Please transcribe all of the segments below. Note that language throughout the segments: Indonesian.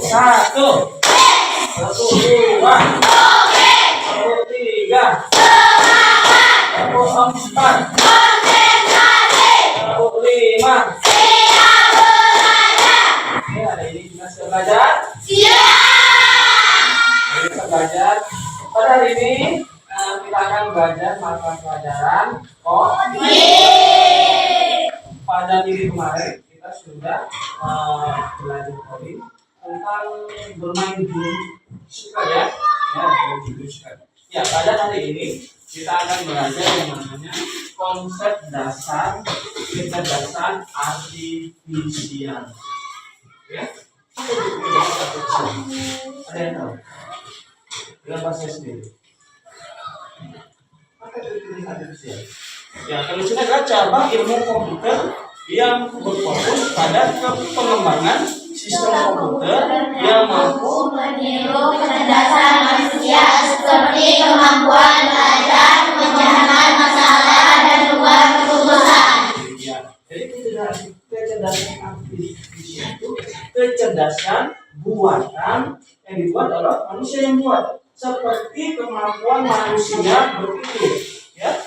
Satu, dua, tiga, empat, lima. Oke, hari ini kita sudah belajar. Kita belajar. Pada hari ini kita akan belajar mata pelajaran coding. Pada minggu kemarin kita sudah belajar coding tentang bermain game suka ya, bermain game suka. Ya, pada hari ini kita akan belajar yang namanya konsep dasar kecerdasan artifisial. Ya, ada yang tahu? Dengan bahasa sendiri. Apa itu kecerdasan artifisial? Ya, kalau sudah adalah cabang ilmu komputer yang berfokus pada pengembangan sistem komputer yang mampu meniru kecerdasan manusia seperti kemampuan belajar, memecahkan masalah, dan membuat keputusan. Ya, jadi kecerdasan artifisial itu kecerdasan buatan yang dibuat oleh manusia yang buat, seperti kemampuan manusia berpikir. Ya,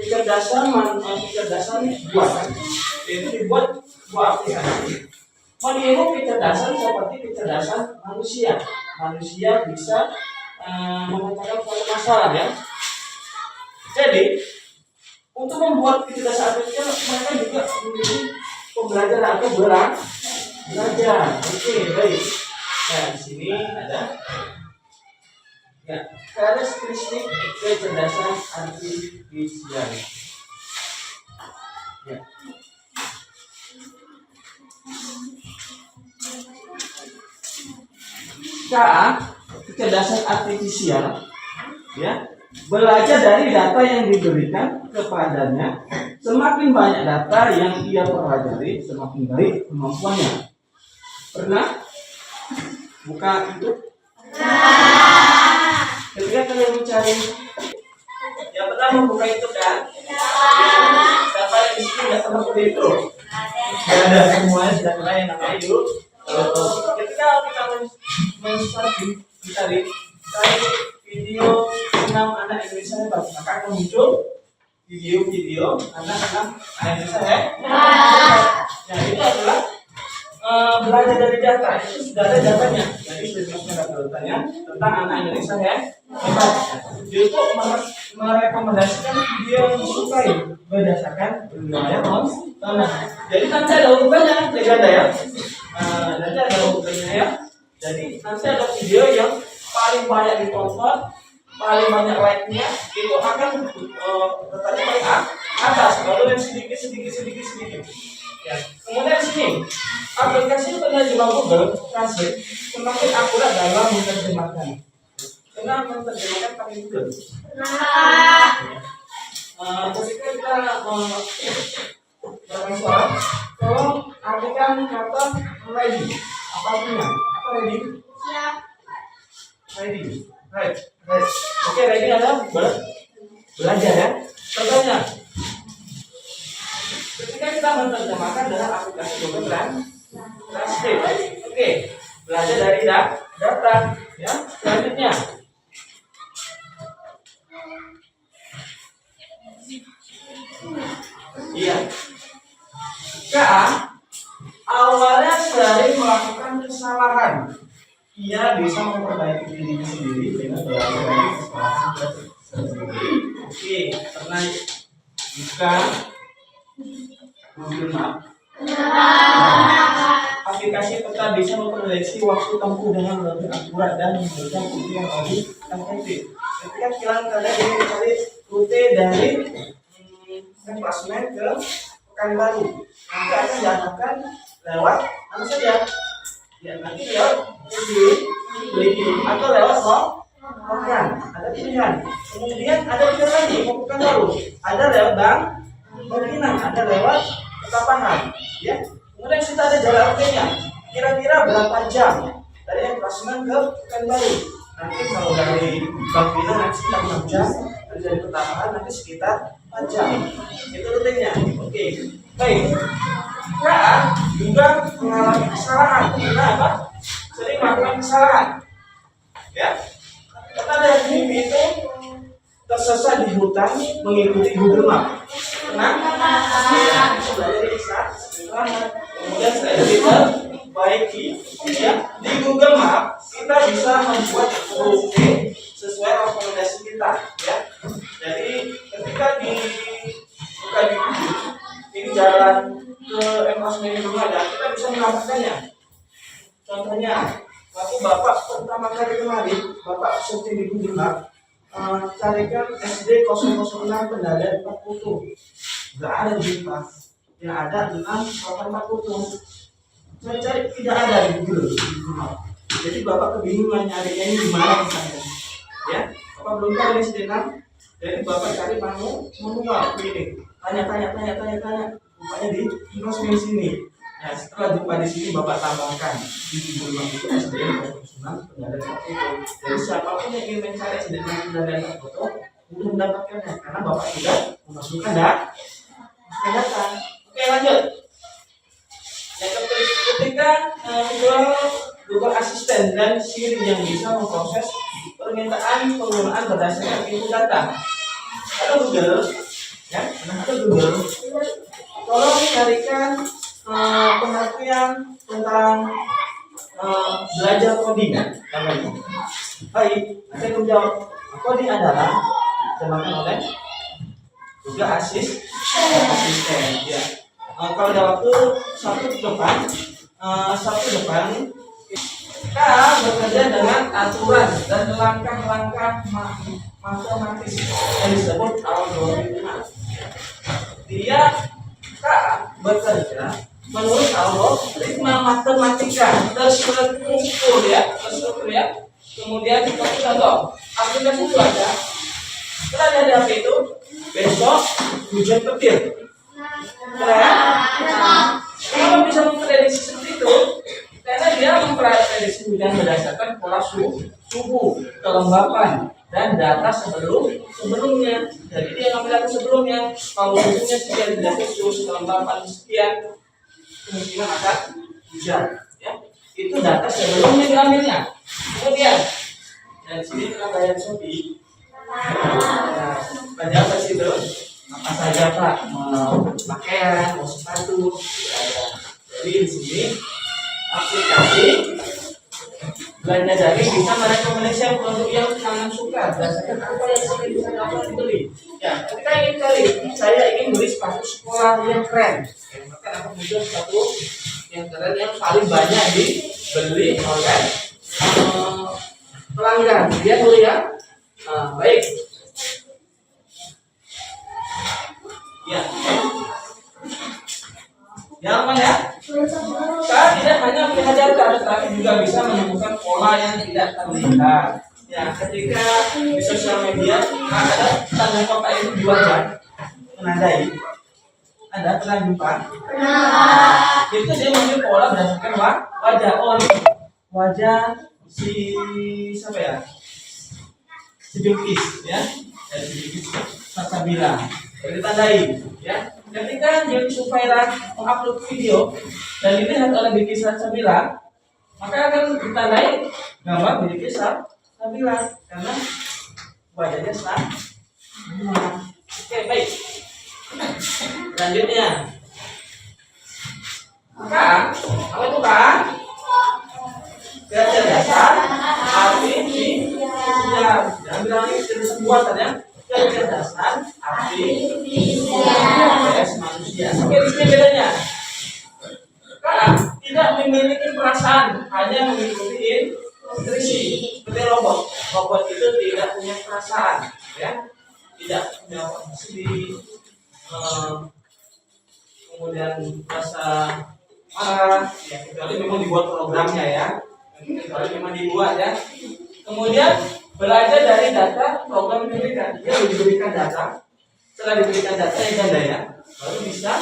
kecerdasan buatan itu dibuat sebuah aplikasi meniru kecerdasan seperti kecerdasan manusia. Manusia bisa memecahkan suatu masalah ya. Jadi untuk membuat kecerdasan artifisial mereka juga memiliki pembelajaran atau belajar. Oke, baik. Nah, di sini ada ya karakteristik kecerdasan artifisial. Ya. Kecerdasan artifisial ya belajar dari data yang diberikan kepadanya. Semakin banyak data yang ia pelajari, semakin baik kemampuannya. Pernah buka itu? Ketika kalian mencari membuka itu kan? Siapa yang di sini nggak pernah seperti itu? Nggak ada, semuanya sudah kenal yang namanya YouTube. Ketika kita mencari video 6 anak Indonesia hebat, maka akan muncul video-video anak-anak Indonesia hebat. Nah, itu adalah belajar dari data. Itu sudah ada datanya. Jadi sudah ada datanya tentang anak Indonesia hebat. YouTube merekomendasikan video yang disukai berdasarkan wilayah tontonan. Jadi nanti ada urutannya, legenda ya. Nanti ada urutannya ya. Jadi nanti ada video yang paling banyak ditonton, paling banyak like-nya itu akan bertanya paling atas, lalu yang sedikit. Ya. Kemudian di sini aplikasi penerjemah Google Translate semakin akurat dalam menerjemahkan. Kenapa menerjemahkan pakai Google? Ketika kita bermain suara, tolong artikan kata ready. Apa artinya? Apa ready? Siap. Ready. Right. Oke, ready ada belajar ya. Contohnya, ketika kita menerjemahkan dalam aplikasi Google Translate. Oke, belajar dari data ya. Selanjutnya, iya. Awalnya sering melakukan kesalahan. Ia bisa memperbaiki dirinya sendiri dengan belajar dari kesalahan sendiri. Oke, pernah buka Google Map. Aplikasi peta bisa memprediksi waktu tempuh dengan lebih akurat dan memberikan rute yang lebih efektif. Ketika kalian ingin mencari rute dari Klasmen ke Pekanbaru, nanti akan diarahkan lewat apa saja? Ya, nanti lewat Beli atau lewat Pekan. Ada pilihan. Kemudian ada pilihan lagi mau Pekanbaru. Ada lewat Bangkinang, ada lewat Petapahan. Ya. Kemudian kita ada jalan rutenya. Kira-kira berapa jam dari Klasmen ke Pekanbaru? Nanti kalau dari Bangkinang nanti sekitar 6 jam, dari Petapahan nanti sekitar 4 jam. Itu rutenya. Oke. Baik. Juga mengalami kesalahan. Kenapa? Sering melakukan kesalahan. Ya. Kata dari mimpi itu tersesat di hutan mengikuti Google Map. Kenapa? Belajar dari Isa. Kemudian setelah itu baiki. Ya. Di Google Map kita bisa membuat rute sesuai rekomendasi kita. Ya. Jadi ketika buka di Google, ini jalan ke Klasmen rumah dan kita bisa menambahkannya. Contohnya, waktu Bapak pertama kali kemarin, Bapak searching di Google Map, carikan SD 006 Pendadan 40. Nggak ada di kita. Yang ada 640. Saya cari tidak ada di Google Map. Jadi Bapak kebingungan nyarinya ini di mana misalnya. Ya, Bapak belum tahu SD 6. Jadi Bapak cari manual ini. Tanya. Rupanya di Klasmen sini. Nah, setelah jumpa di sini Bapak tambahkan di Google Map itu SDN 09 Pendadan 40. Jadi siapapun yang ingin mencari SDN Pendadan 40 mudah mendapatkannya karena Bapak sudah memasukkan data. Oke, lanjut. Yang ketika Google Assistant dan Siri yang bisa memproses permintaan penggunaan berdasarkan input data. Ada Google, ya, ada Google. Tolong carikan pengertian tentang belajar coding namanya. Baik, saya menjawab coding adalah terjemahkan oleh Google Assistant. Ya. Kalau ada waktu Sabtu depan kita bekerja dengan aturan dan langkah-langkah matematis yang disebut algoritma. Dia bekerja menurut algoritma matematika terstruktur ya. Kemudian kita contoh aplikasi cuaca. Kita lihat di HP itu besok hujan petir. Kenapa bisa memprediksi seperti itu? Karena dia memprediksi hujan berdasarkan pola suhu, kelembapan, dan data sebelumnya. Jadi dia ngambil data sebelumnya. Kalau susunya sekian tidak khusus, kelembapan sekian, kemungkinan akan hujan. Ya, itu data sebelumnya diambilnya. Kemudian dari sini kita bayar Shopee. Nah, pada apa sih itu? Apa saja Pak? Mau pakaian, mau sepatu, ada. Jadi di sini aplikasi belanja daring bisa merekomendasikan produk yang sangat suka berdasarkan apa yang sering bisa dapat dibeli. Ya, ketika ingin cari, saya ingin beli sepatu sekolah yang keren. Ya, maka akan muncul sepatu yang keren yang paling banyak dibeli oleh pelanggan. Lihat dulu ya. Nah, baik. Ya. Yang mana? Kita tidak hanya melihat data, tetapi juga bisa menemukan pola yang tidak terlihat. Ya, ketika di sosial media ada tanda kota itu di wajah, menandai. Ada pernah jumpa? Itu dia mengambil pola berdasarkan wajah. Oh, ini wajah si siapa ya? Si Bilqis, ya. Dari si Bilqis Salsabila. Ditandai, ya. Ketika dia Sufaira mengupload video dan dilihat oleh Bilqis Salsabila, maka akan ditandai gambar Bilqis Salsabila karena wajahnya sama. Oke, baik. Selanjutnya, maka apa itu Pak? Kecerdasan artifisial. Jangan bilang ini kecerdasan buatan ya. Kecerdasan artifisial manusia. Oke, di sini bedanya. Sekarang tidak memiliki perasaan, hanya mengikuti instruksi. Seperti robot. Robot itu tidak punya perasaan, ya. Tidak punya posisi, kemudian rasa marah, ya, kecuali memang dibuat programnya ya. Kecuali memang dibuat ya. Kemudian belajar dari data program yang diberikan. Dia diberikan data. Setelah diberikan data yang ganda ya, baru bisa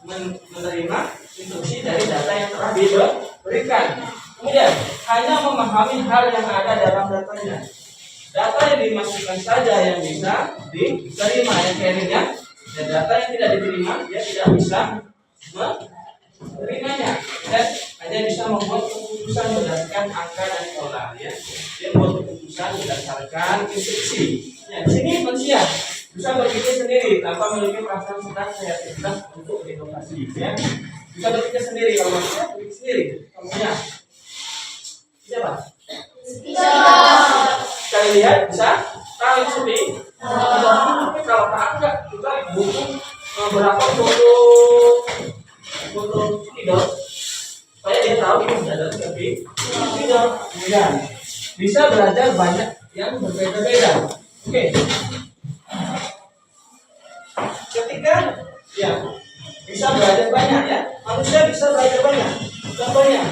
menerima instruksi dari data yang telah diberikan. Kemudian hanya memahami hal yang ada dalam datanya. Data yang dimasukkan saja yang bisa diterima yang carrier-nya, dan data yang tidak diterima dia tidak bisa menerimanya, dan hanya bisa membuat keputusan berdasarkan angka dan pola ya. Dia membuat keputusan berdasarkan instruksi. Ya, di sini manusia bisa berpikir sendiri tanpa memiliki perasaan sedang kreativitas untuk inovasi ya. Bisa berpikir sendiri, kalau manusia berpikir sendiri. Kamunya siapa? Kalian lihat bisa tahu itu sendiri. Tapi kalau enggak juga butuh beberapa foto tidur supaya dia tahu itu sudah ada tapi tidur. Kemudian bisa belajar banyak yang berbeda-beda. Oke. Ketika ya bisa belajar banyak ya, manusia bisa belajar banyak. Contohnya,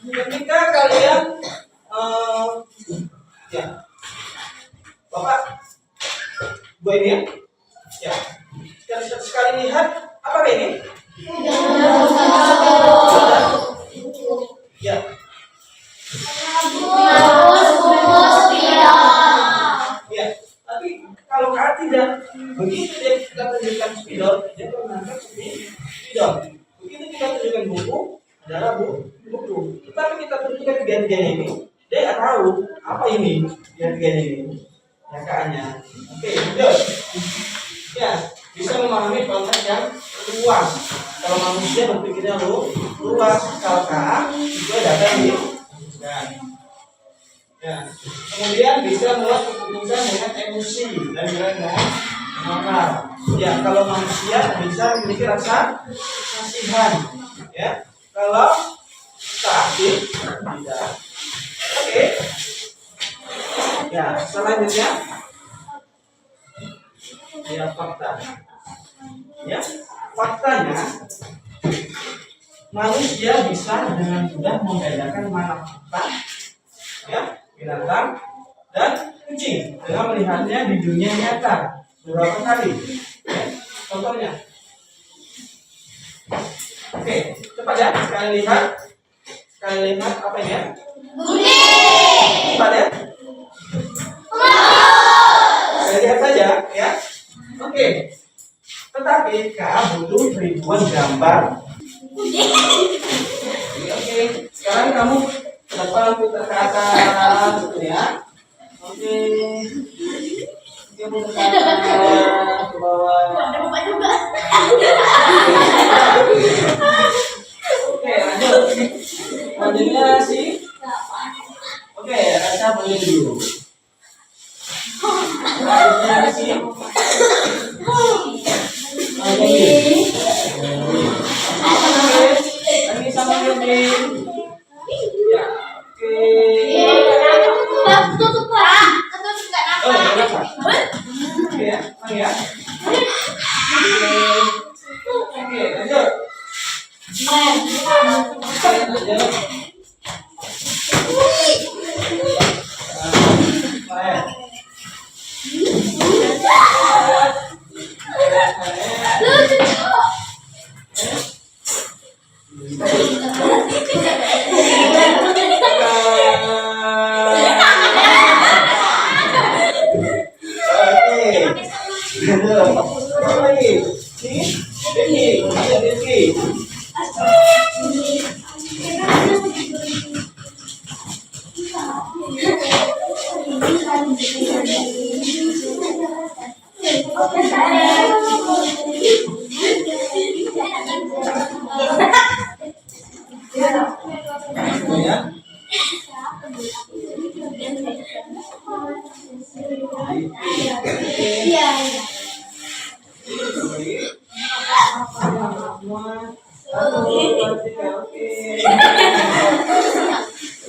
ketika kalian ya, Bapak, Bu ini ya, sekali lihat apa ini? Ya. Ya, tapi kalau tidak begitu dia kita tunjukkan spidol, dia akan menangkap spidol. Begitu kita tunjukkan buku, adalah buku. Tetapi kita tunjukkan tiga-tiganya ini, dia nggak tahu apa ini tiga-tiganya ini. Nyakaannya. Oke, lanjut. Ya, bisa memahami konteks yang luas. Kalau manusia berpikirnya luas, kalau itu data ini. Ya. Kemudian bisa membuat keputusan dengan emosi dan dengan akal. Ya, kalau manusia bisa memiliki rasa kasihan. Ya, kalau sakit tidak. Oke. Ya, selanjutnya ya fakta. Ya, faktanya manusia bisa dengan mudah membedakan mana fakta, ya, binatang dan kucing dengan melihatnya di dunia nyata beberapa kali. Ya, contohnya, oke, cepat ya, sekali lihat apa ini ya? Cepat ya. gambar. Oke, sekarang kamu ke depan, putar ke atas, gitu ya. Oke. Oke, putar ke atas, ke bawah. Oke, lanjut. Lanjutnya sih. Oke, Rasa boleh dulu. Lanjutnya sih. Lagi sama Yudin. Ya, oke. Oh, ya, Rasa. Oke ya, ya. Oke, lanjut. Oke, lanjut.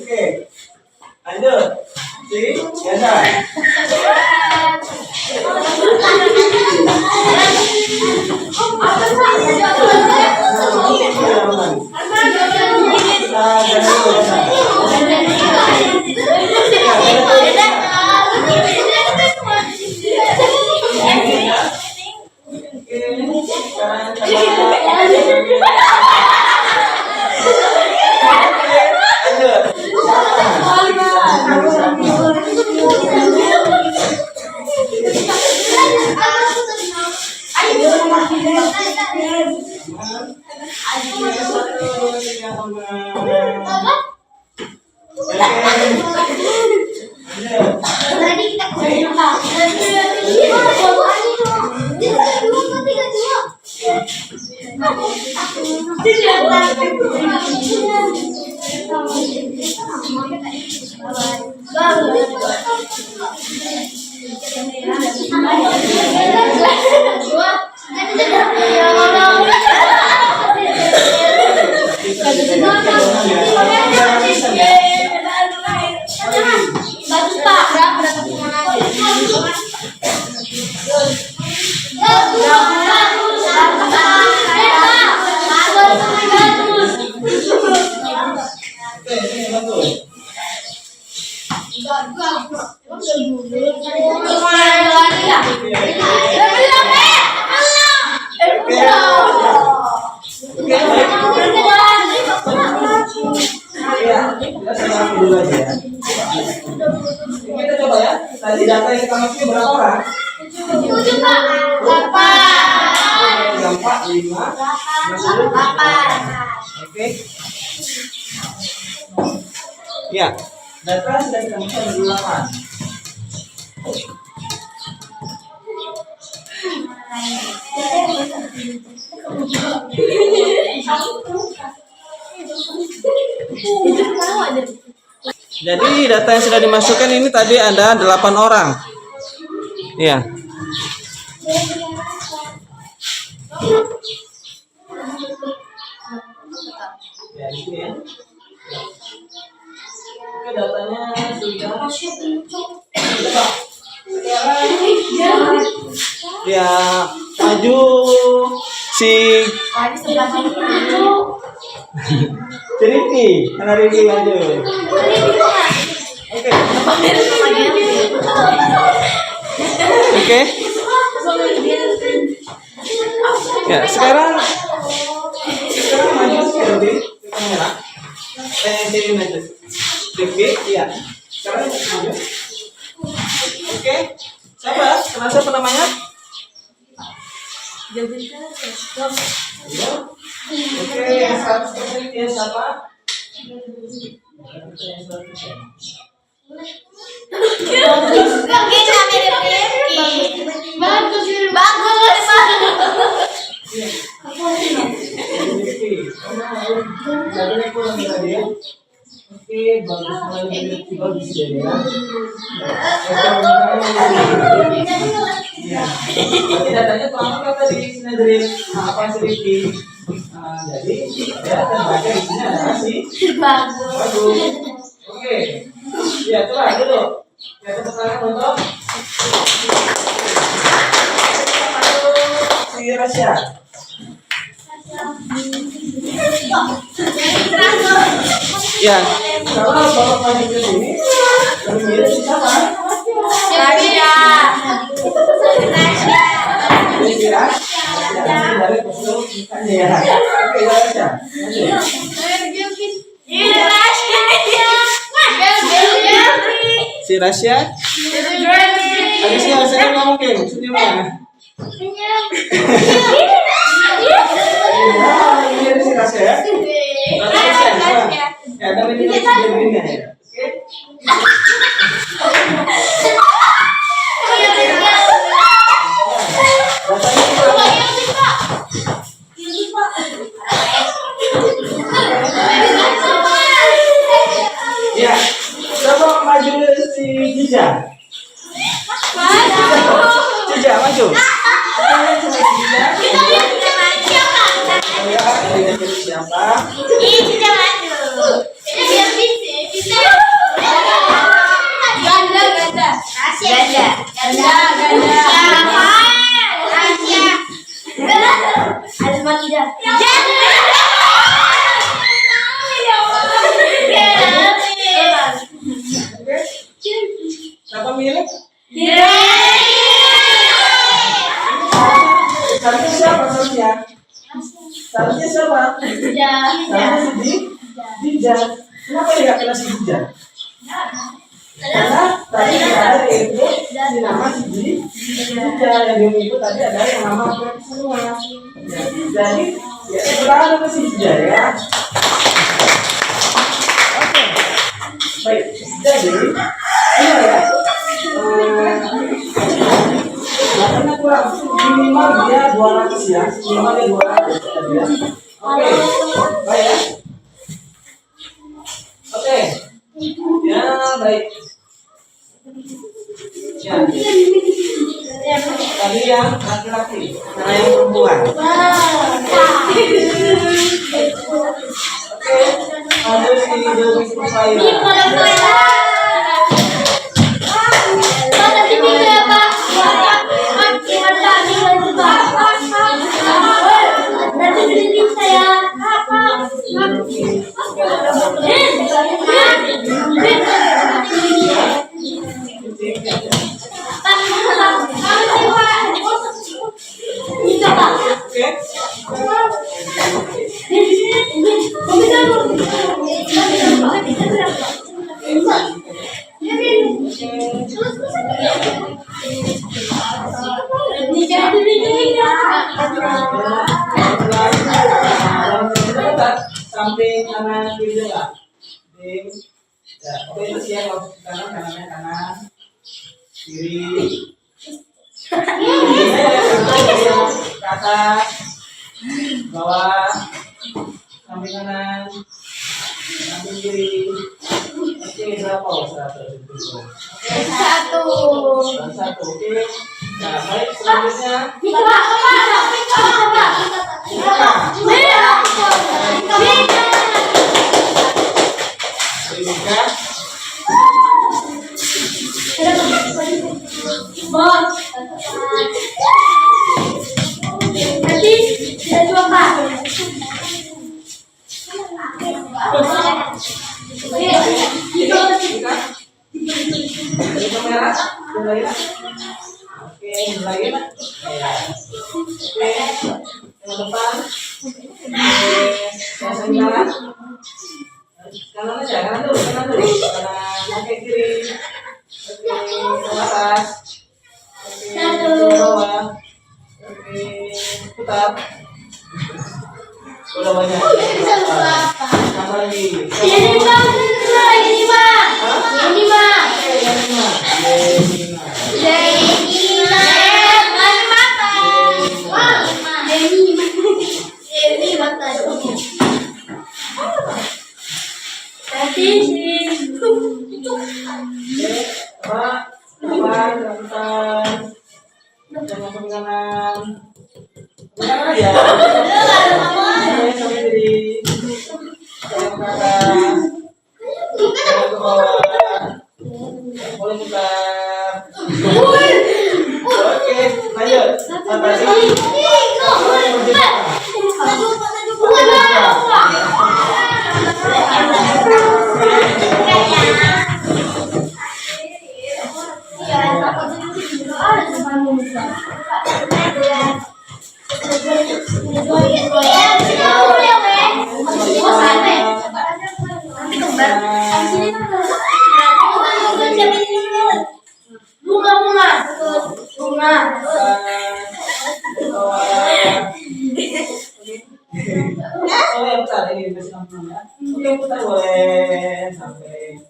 Oke, lanjut. Si, biasa. Kita coba ya. Tadi data yang kita masukin berapa orang? 7 Pak. 8. 4, 5, 8. Oke. Ya, data sudah kita masukkan ada 8. Jadi data yang sudah dimasukkan ini tadi ada 8 orang. Iya. Ya, di sini ya. Oke, datanya sudah. Ya, maju si Riki, karena Riki maju. Oke. Oke. Ya, sekarang maju si Riki ke kamera. Sini maju. Riki, iya. Sekarang maju. Oke. Siapa? Kenal siapa namanya? Iya. Oke, yang 100% dia siapa? Yang 100%. Kita mirip-mirip. Bagus. Oke, bagus banget. Bagus ya. Ya. Datanya apa tadi Sinadrin? Apa sih Rifki? Jadi ya terbaca di sini adalah si bagus. Oke. Ya telah dulu. Ya tepuk tangan untuk si Rasya. Ya, kalau bapak maju ke sini, lebih mirip siapa? Dari postur ya. Oke, Rasya. Si Rasya. Ada siapa saya ngomong ke senyum ya. Ini si Rasya ya. Ya, tapi ini begini ya. Ya, coba maju si Jija. Jija maju. Siapa? Siapa milik? Seharusnya siapa seharusnya? Seharusnya siapa? Seharusnya si Jija. Kenapa dia kena si Jija? Karena tadi ada itu si nama si Jija yang dia itu tadi ada yang nama aku semua. Jadi ya sekarang ada si Jija ya. Oke. Baik. Jadi ini ya. Karena kurang minimal dia 200 ya, minimal dia 200 ya. Oke, baik ya. Oke, ya baik. Ya. Tadi yang laki-laki, karena yang perempuan. Oke, ada si Dewi Kuspaira. Samping kanan kiri lah. Ya, oke itu sih ya kalau kanan kanannya kanan kiri. Ke atas, bawah, samping kanan, samping kiri. Oke berapa? 100. Satu. Oke. Nah baik selanjutnya. Mulai. Oke, mulai ya. Oke, yang depan. Yang sebelah. Kanan aja, kanan dulu. Kanan, oke kiri. Oke, ke atas. Oke, ke bawah. Oke, putar. Depan, depan. Jangan ke kanan. Ke kanan ya. Sampai diri. Ke kanan. Ke bawah. Boleh putar. Oke, lanjut. Sampai sini. Oh ya putar ini masih langsung ya. Oke putar boleh sampai.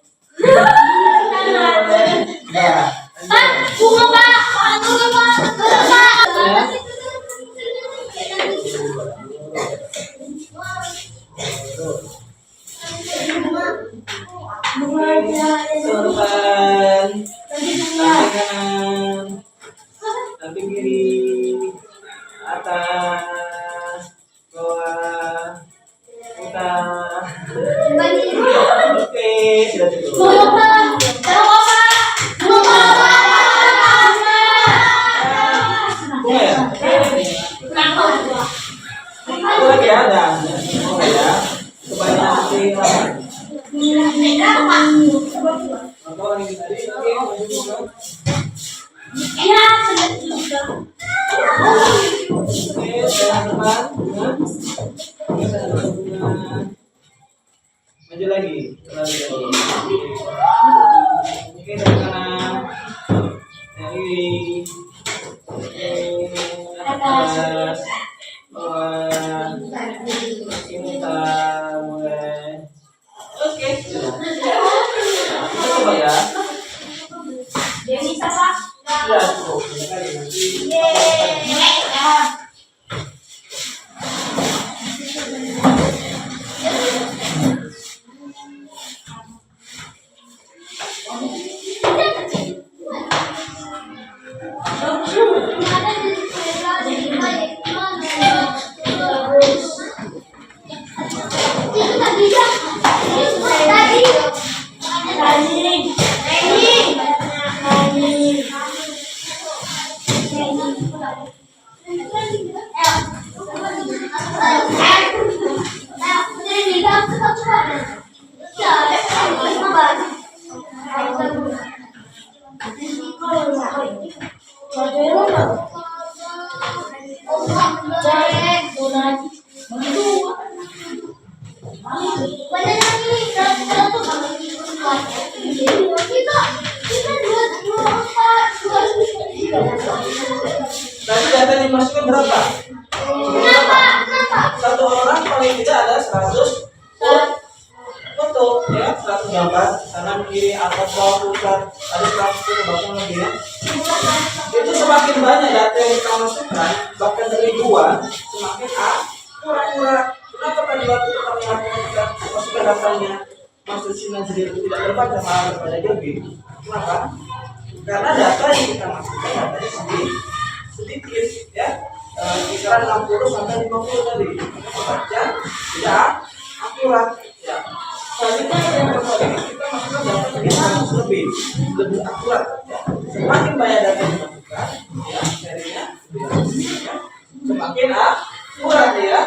Ya. Depan, kanan, samping kiri, atas, bawah, putar. Oke, sudah cukup. Ya, aku lagi ada. Oke ya, supaya nanti atau orang yang tadi, oke, maju. Oke, jalan depan, maju lagi, oke, dari kanan, dari atas, bawah, putar, mulai. Oke, kita coba ya. Ya, cukup. Tadi data dimasukkan berapa? Satu orang paling tidak ada 100 foto ya, 100 gambar kanan kiri atas bawah pusat ada 100 ke belakang lagi ya. Itu semakin banyak data yang kita masukkan, bahkan dari 2 semakin akurat. Kenapa tadi waktu kita masukkan datanya masuk sinyal sendiri itu tidak terbaca malah terbaca lebih? Kenapa? Karena data yang kita masukkan datanya sedikit ya, kisaran 60 sampai 50 tadi terbaca tidak akurat ya. Selanjutnya yang kedua ini kita masukkan data yang 100 lebih akurat ya. Semakin banyak data yang dimasukkan ya, serinya ya, semakin akurat ya.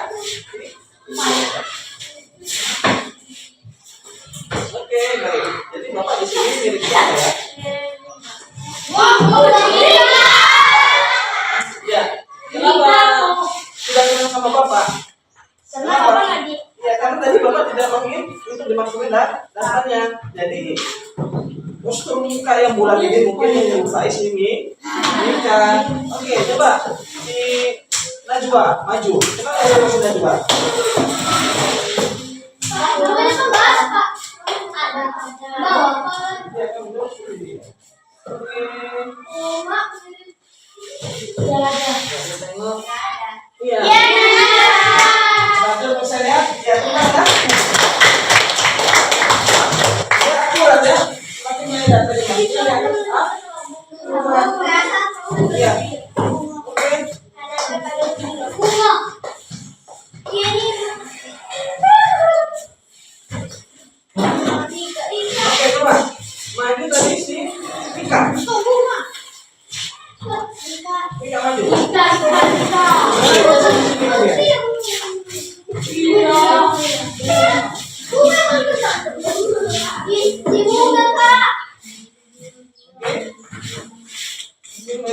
Oke, baik. Jadi Bapak di sini mirip saya ya. Ya, kenapa tidak kenal sama Bapak? Kenapa? Ya, karena tadi Bapak tidak ingin untuk dimasukin dasarnya. Jadi postur muka yang bulat ini mungkin yang menyerupai sini. Kan? Oke, coba si Najwa maju. Kenapa ada si Najwa? Ya, kamu dulu sini. Oke. Tengok. Iya. Satu persen ya. Ya,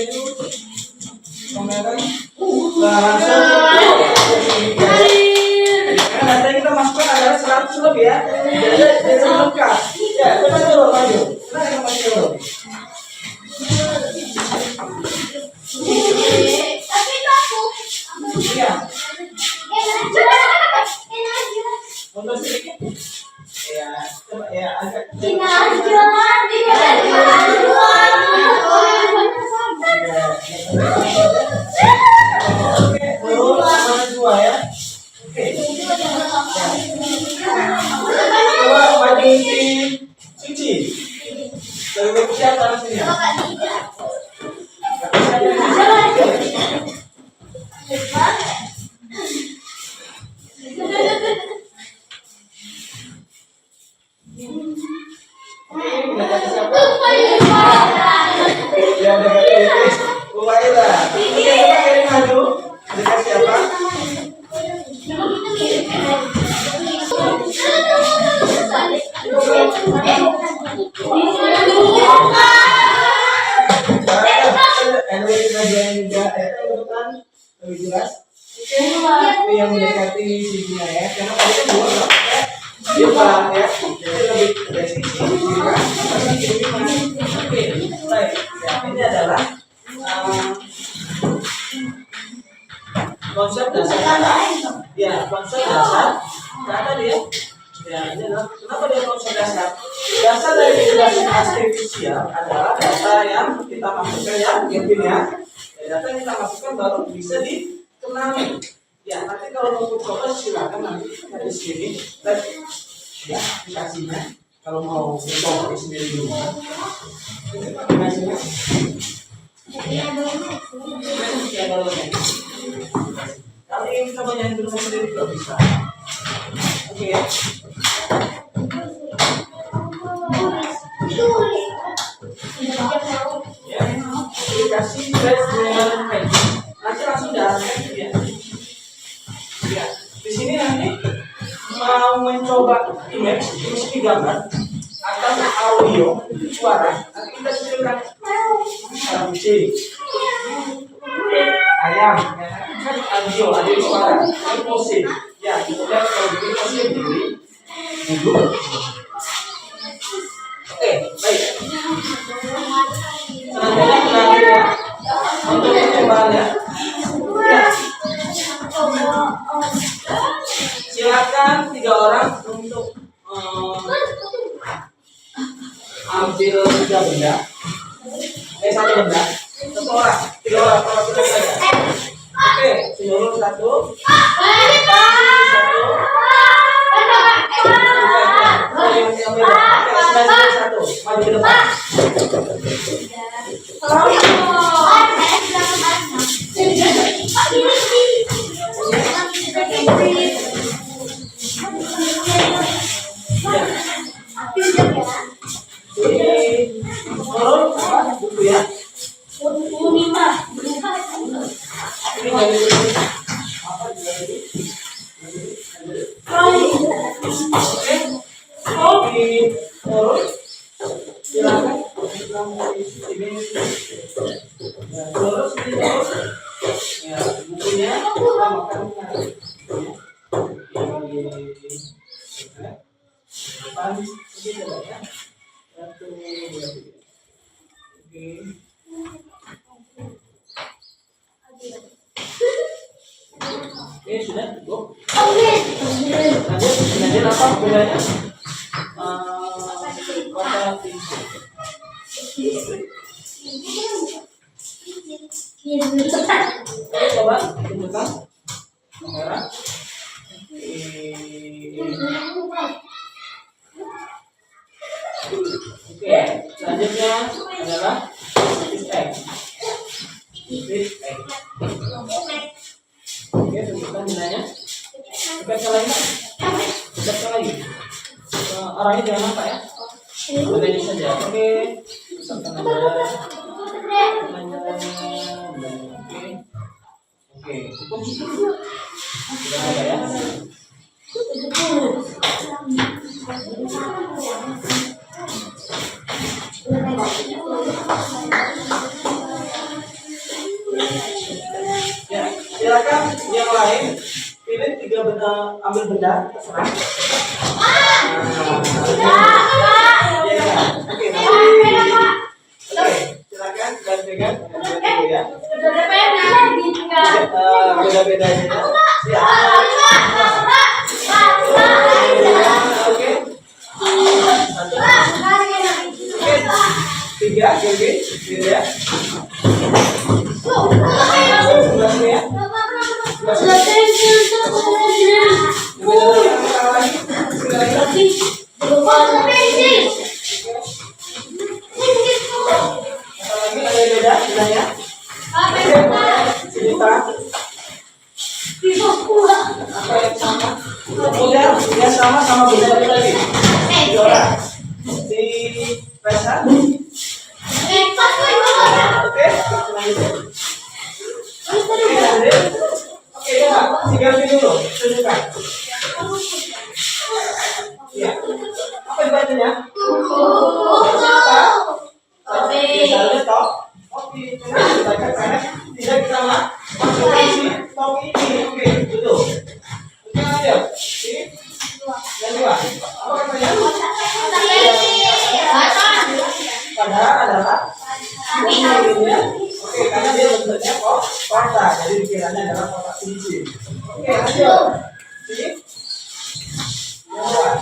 itu kamera. Langsung. Karena data yang kita masukkan adalah 100 lebih ya. Jadi lengkap. Ya, coba dulu maju. Kita yang maju dulu. Tapi aku. Iya. Untuk sedikit. Ya, coba ya agak. Oke, terus sama dua ya. Oke. Coba maju di suci. Dari siapa sini? Lebih jelas. Oke, yang mendekati sisinya ya, karena tadi kan dua coba ya, jadi lebih dari sisi kan. Oke, baik. Ya, ini adalah konsep dasar. Ya, konsep dasar. Kata dia. Ya, ini adalah kenapa dia konsep dasar? Dasar dari integrasi artifisial adalah data yang kita masukkan ya, ya. Data yang kita masukkan baru bisa dikenali. Ya, nanti kalau mau coba silakan nanti di sini dan ya aplikasinya kalau mau coba di sini di rumah. Ini aplikasinya. Kalau ingin coba yang di rumah sendiri juga bisa. Oke ya. Ya, aplikasi Flash dengan nanti langsung jalankan ya. Ya, di sini nanti mau mencoba image gambar atau audio suara, nanti kita silakan kucing, ayam, kan audio suara, musik, ya kemudian kalau bikin musik dulu. Oke, baik. Selanjutnya untuk percobaan ya. Silakan 3 orang untuk ambil 3 benda. 1 benda. 1 orang, 3 orang kalau kita saja. Oke, seluruh 1. Maju ke depan. Buku ya. Bukunya Oke, sudah cukup. Lanjut apa bedanya? Kota tisu. Coba tunjukkan kamera. Oke, selanjutnya adalah fish egg. Oke, tunjukkan bedanya. Tekan lagi. Tekan lagi. Arahnya jangan nampak ya. Bedanya saja. Oke. Tekan aja. Oke, cukup. Sudah ada ya. benda, terserah. Oke, silakan gantikan ya. Beda-beda aja. Oke. Tiga, oke, ya. Sama benda lagi. Si Reza. Oke, oke ya, diganti dulu, tunjukkan. Ya, apa dibacanya? Apa? Misalnya top, oke, dibaca karena tidak sama masukkan si topi ini, oke, betul. Oke, ayo, ini yang dua, apa katanya? Padahal adalah oke, karena dia bentuknya kotak, jadi pikirannya adalah kotak kunci. Oke, lanjut. Sini. Yang dua.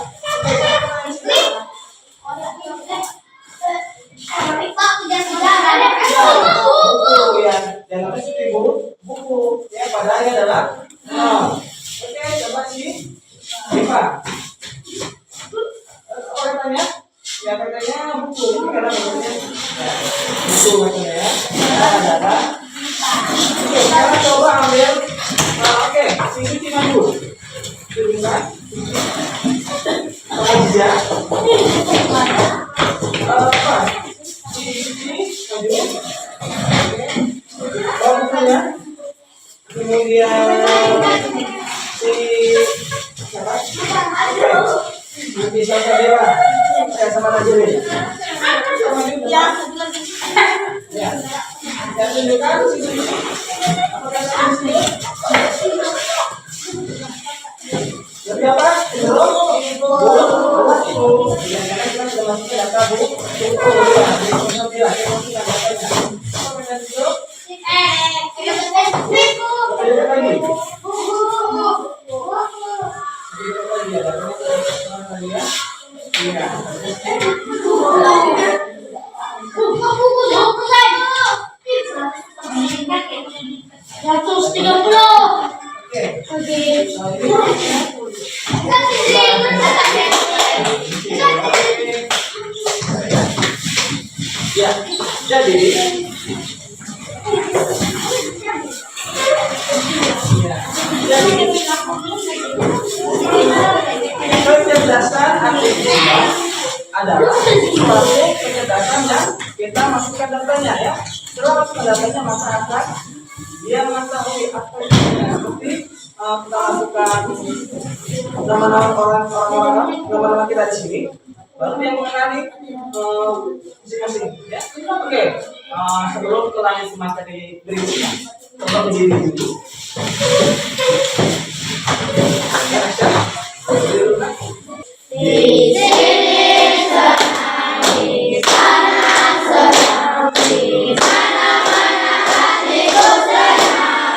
Buku ya, yang apa sih buku? Ya, padahalnya adalah oke, coba sih. Lima. Apa katanya? Ya katanya buku, ini karena bentuknya buku katanya ya. Adalah oke, sekarang coba ambil oke, sini cuma dulu. Tunjukkan aja. Apa? Sini maju. Oh, bukunya. Kemudian si siapa? Bisa saudara. Saya sama aja deh. Ya. Ya. Dan tunjukkan sini. Apakah sini? Jadi apa? Ya, jadi kecerdasan artificial adalah suatu kecerdasan yang kita masukkan datanya ya. Setelah masukkan datanya maka akan dia mengetahui apa yang seperti kita masukkan nama-nama orang-orang kita di sini. Baru dia mengenali masing-masing ya. Oke, sebelum pertanyaan materi berikutnya, coba berdiri dulu. Ya, berdiri dulu. Di sini senang, di sana senang, di mana-mana hatiku senang.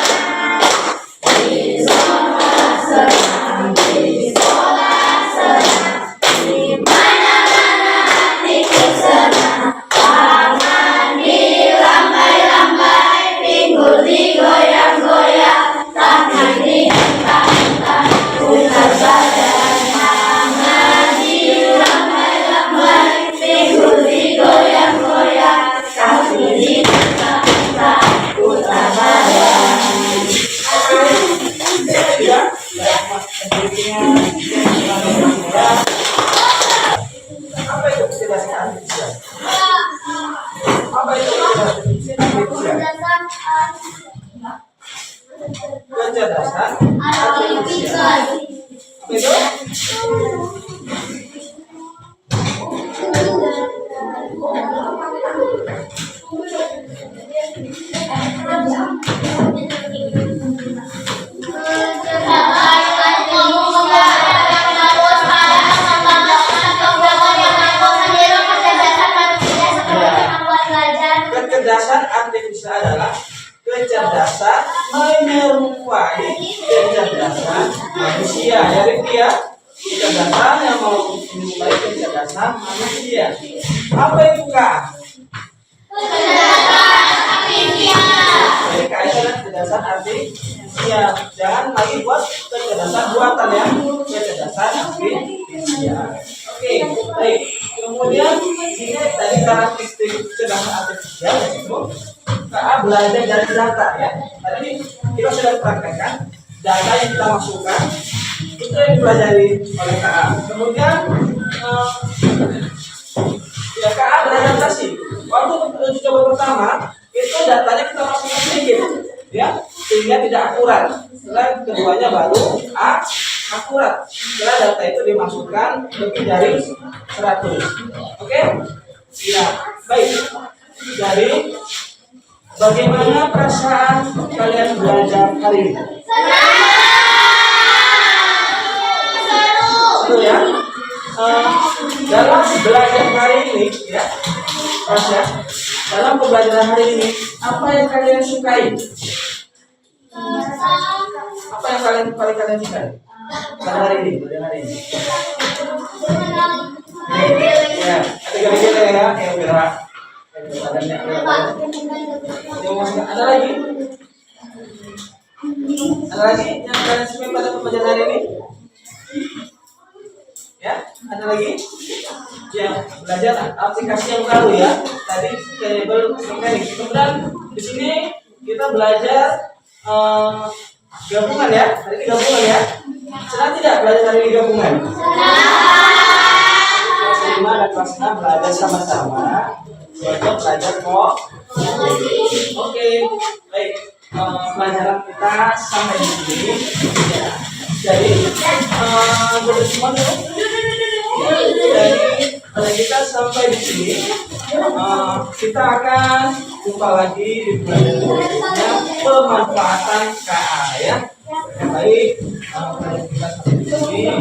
Di rumah senang, di sekolah senang, di mana-mana hatiku senang. Tangan dilambai-lambai, pinggul digoyang-goyang, tangan dihentak-hentak, putar badan. Apa itu kecerdasan artifisial? Apa itu kecerdasan artifisial? Kecerdasan artifisial. Apa itu? artifisial adalah kecerdasan menyerupai kecerdasan manusia. Ya, Rifki ya. Kecerdasan yang mau menyerupai kecerdasan manusia. Apa itu Kak? Jadi Kak itu adalah kecerdasan artifisial. Jangan lagi buat kecerdasan buatan ya. Kecerdasan artifisial. Oke, baik. Kemudian ini tadi karakteristik kecerdasan artifisial yaitu KA belajar dari data ya. Tadi kita sudah praktekkan data yang kita masukkan itu yang dipelajari oleh KA. Kemudian ya KA beradaptasi. Waktu uji coba pertama itu datanya kita masukkan sedikit ya, sehingga tidak akurat. Setelah keduanya baru akurat. Setelah data itu dimasukkan lebih dari 100. Oke? Ya, baik. Jadi bagaimana perasaan kalian belajar hari ini? Seru ya. Dalam belajar hari ini ya, Tasya, dalam pembelajaran hari ini apa yang kalian sukai? Apa yang kalian sukai pada hari ini? Ya, ada gaya ya, kayak gerak. Ada lagi? Ada lagi yang kalian sukai pada pembelajaran hari ini? Ya, ada lagi? Ya, belajar aplikasi yang baru ya. Tadi table mechanics. Kemudian di sini kita belajar gabungan ya. Hari ini gabungan ya. Senang tidak belajar hari ini gabungan? Kelas 5 dan kelas 6 belajar sama-sama. Untuk belajar kok. Oke, baik. Pelajaran kita sampai di sini. Ya. Jadi, duduk semua dulu. Jadi, pada kita sampai di sini, kita akan jumpa lagi di pelajaran berikutnya pemanfaatan KA ya. Baik, kita sampai di sini.